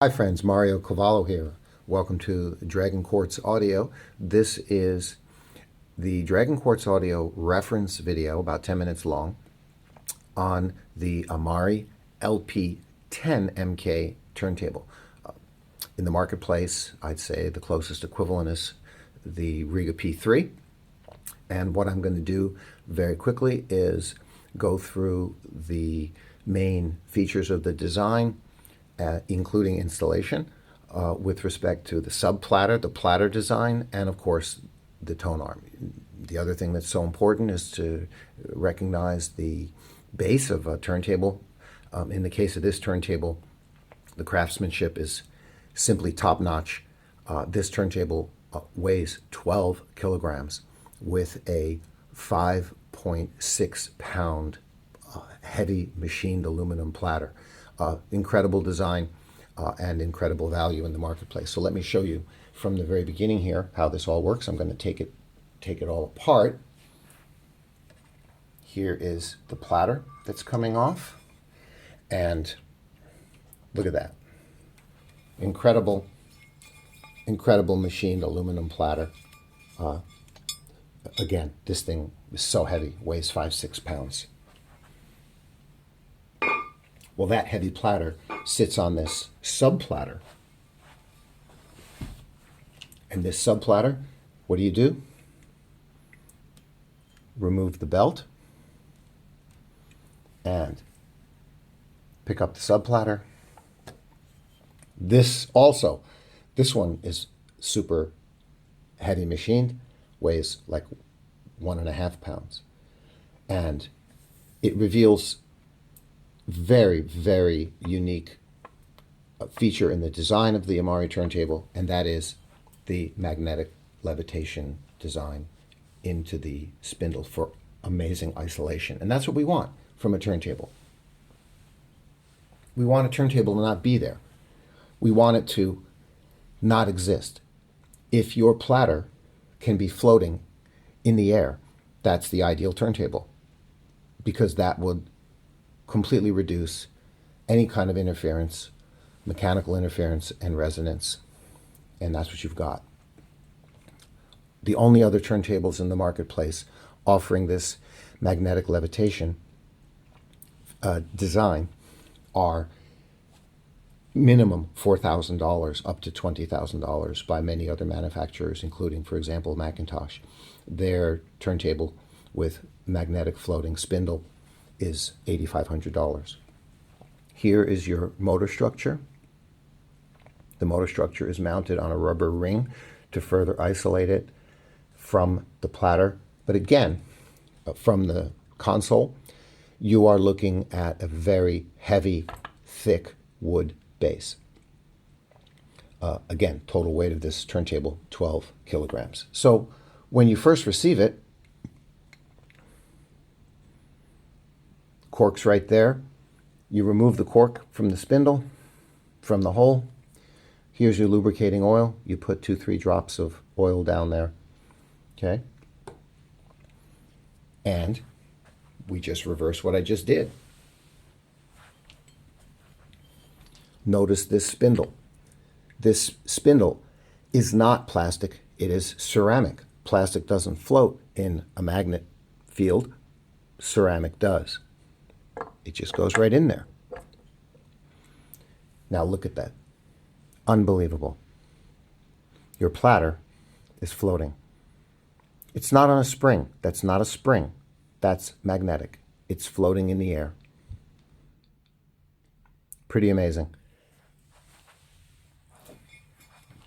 Hi friends, Mario Cavallo here. Welcome to Dragon Quartz Audio. This is the Dragon Quartz Audio reference video, about 10 minutes long, on the Amari LP10MK turntable. In the marketplace, I'd say the closest equivalent is the Rega P3. And what I'm going to do very quickly is go through the main features of the design, including installation, with respect to the sub-platter, the platter design, and of course the tone arm. The other thing that's so important is to recognize the base of a turntable. In the case of this turntable, the craftsmanship is simply top-notch. This turntable weighs 12 kilograms with a 5.6 pound heavy machined aluminum platter. Incredible design and incredible value in the marketplace. So let me show you from the very beginning here how this all works. I'm going to take it all apart. Here is the platter that's coming off, and look at that. Incredible machined aluminum platter. Again, this thing is so heavy, weighs 5-6 pounds. Well, that heavy platter sits on this sub-platter. And this sub-platter, what do? Remove the belt and pick up the sub-platter. This one is super heavy machined, weighs like 1.5 pounds. And it reveals very, very unique feature in the design of the Amari turntable, and that is the magnetic levitation design into the spindle for amazing isolation. And that's what we want from a turntable. We want a turntable to not be there. We want it to not exist. If your platter can be floating in the air, that's the ideal turntable, because that would completely reduce any kind of interference, mechanical interference and resonance, and that's what you've got. The only other turntables in the marketplace offering this magnetic levitation design are minimum $4,000 up to $20,000 by many other manufacturers, including, for example, Macintosh. Their turntable with magnetic floating spindle is $8,500. Here is your motor structure. The motor structure is mounted on a rubber ring to further isolate it from the platter. But again, from the console, you are looking at a very heavy, thick wood base. Again, total weight of this turntable, 12 kilograms. So when you first receive it, cork's right there. You remove the cork from the spindle, from the hole. Here's your lubricating oil. You put 2-3 drops of oil down there. Okay? And we just reverse what I just did. Notice this spindle. This spindle is not plastic, it is ceramic. Plastic doesn't float in a magnet field. Ceramic does. It just goes right in there. Now look at that. Unbelievable. Your platter is floating. It's not on a spring. That's not a spring. That's magnetic. It's floating in the air. Pretty amazing.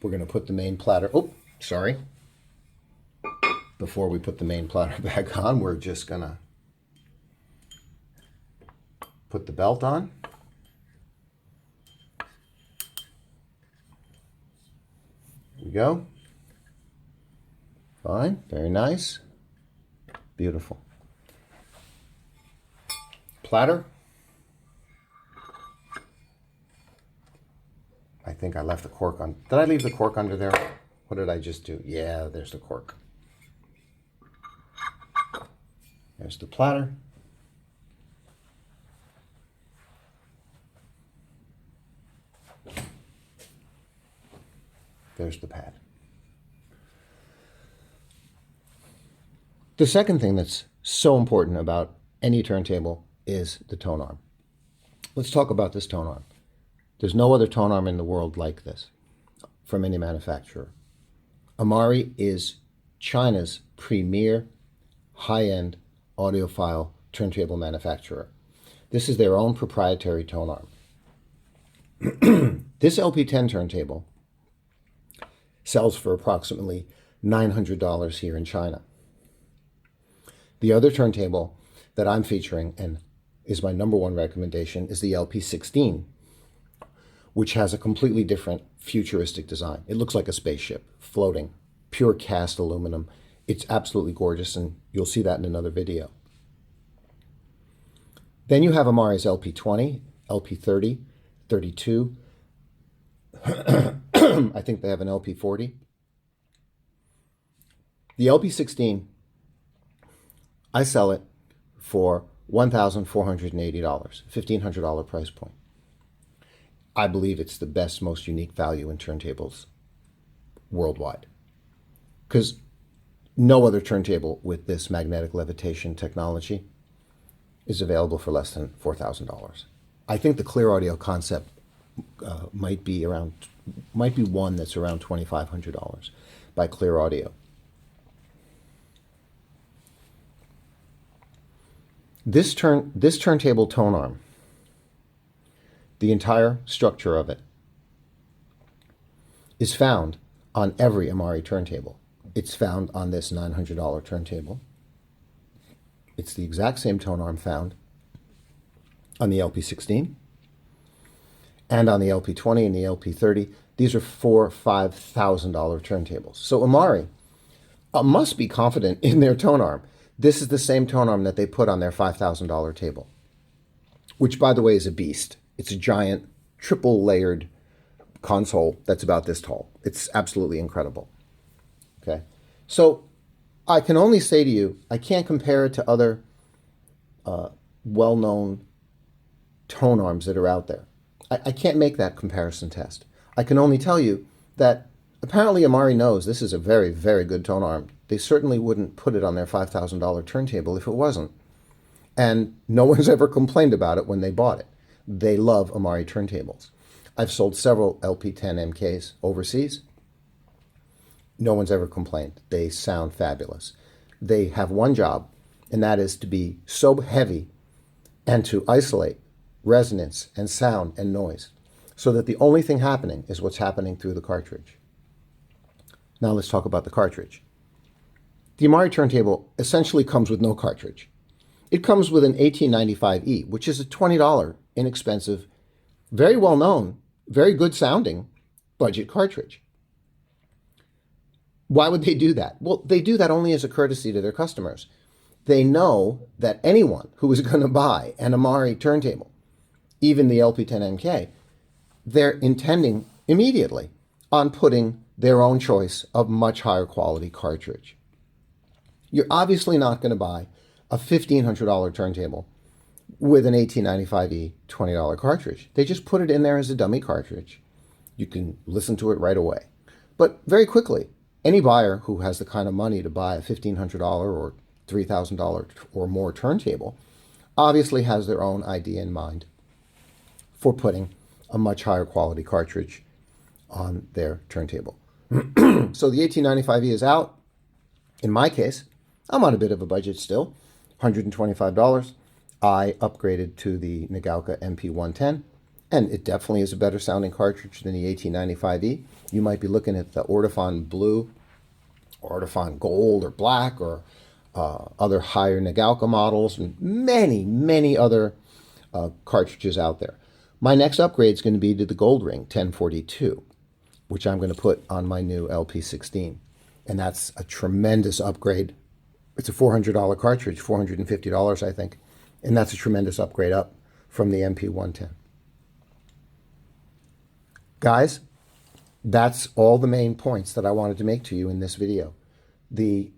We're going to put the main platter... Oh, sorry. Before we put the main platter back on, we're just going to put the belt on. There we go. Fine, very nice. Beautiful. Platter. I think I left the cork on. Did I leave the cork under there? What did I just do? Yeah, there's the cork. There's the platter. There's the pad. The second thing that's so important about any turntable is the tone arm. Let's talk about this tone arm. There's no other tone arm in the world like this from any manufacturer. Amari is China's premier high-end audiophile turntable manufacturer. This is their own proprietary tone arm. This LP10 turntable sells for approximately $900 here in China. The other turntable that I'm featuring, and is my number one recommendation, is the LP16, which has a completely different futuristic design. It looks like a spaceship floating, pure cast aluminum. It's absolutely gorgeous, and you'll see that in another video. Then you have Amari's LP20, LP30, 32. I think they have an LP40. The LP16, I sell it for $1,480, $1,500 price point. I believe it's the best, most unique value in turntables worldwide, because no other turntable with this magnetic levitation technology is available for less than $4,000. I think the clear audio concept might be one that's around $2,500 by Clear Audio. This turntable tone arm, the entire structure of it, is found on every Amari turntable. It's found on this $900 turntable. It's the exact same tone arm found on the LP16 and on the LP20 and the LP30. These are $4,000-$5,000 turntables. So Amari must be confident in their tone arm. This is the same tone arm that they put on their $5,000 table, which, by the way, is a beast. It's a giant, triple-layered console that's about this tall. It's absolutely incredible. Okay, so I can only say to you, I can't compare it to other well-known tone arms that are out there. I can't make that comparison test. I can only tell you that apparently Amari knows this is a very, very good tone arm. They certainly wouldn't put it on their $5,000 turntable if it wasn't. And no one's ever complained about it when they bought it. They love Amari turntables. I've sold several LP10MKs overseas. No one's ever complained. They sound fabulous. They have one job, and that is to be so heavy and to isolate resonance and sound and noise so that the only thing happening is what's happening through the cartridge. Now let's talk about the cartridge. The Amari turntable essentially comes with no cartridge. It comes with an 1895E, which is a $20 inexpensive, very well known, very good sounding budget cartridge. Why would they do that? Well, they do that only as a courtesy to their customers. They know that anyone who is going to buy an Amari turntable, even the LP10MK, they're intending immediately on putting their own choice of much higher quality cartridge. You're obviously not going to buy a $1,500 turntable with an 1895E $20 cartridge. They just put it in there as a dummy cartridge. You can listen to it right away. But very quickly, any buyer who has the kind of money to buy a $1,500 or $3,000 or more turntable obviously has their own idea in mind for putting a much higher quality cartridge on their turntable. So the 1895E is out. In my case, I'm on a bit of a budget still, $125. I upgraded to the Nagauka MP110, and it definitely is a better sounding cartridge than the 1895E. You might be looking at the Ortofon Blue, or Ortofon Gold, or Black, or other higher Nagauka models, and many, many other cartridges out there. My next upgrade is going to be to the Gold Ring 1042, which I'm going to put on my new LP16. And that's a tremendous upgrade. It's a $400 cartridge, $450, I think. And that's a tremendous upgrade up from the MP110. Guys, that's all the main points that I wanted to make to you in this video. The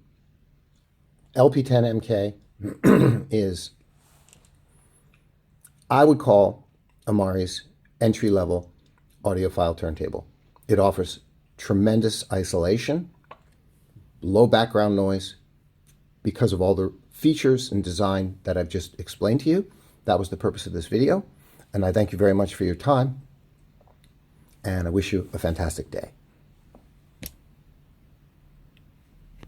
LP10MK is, I would call Amari's entry-level audiophile turntable. It offers tremendous isolation, low background noise, because of all the features and design that I've just explained to you. That was the purpose of this video, and I thank you very much for your time, and I wish you a fantastic day.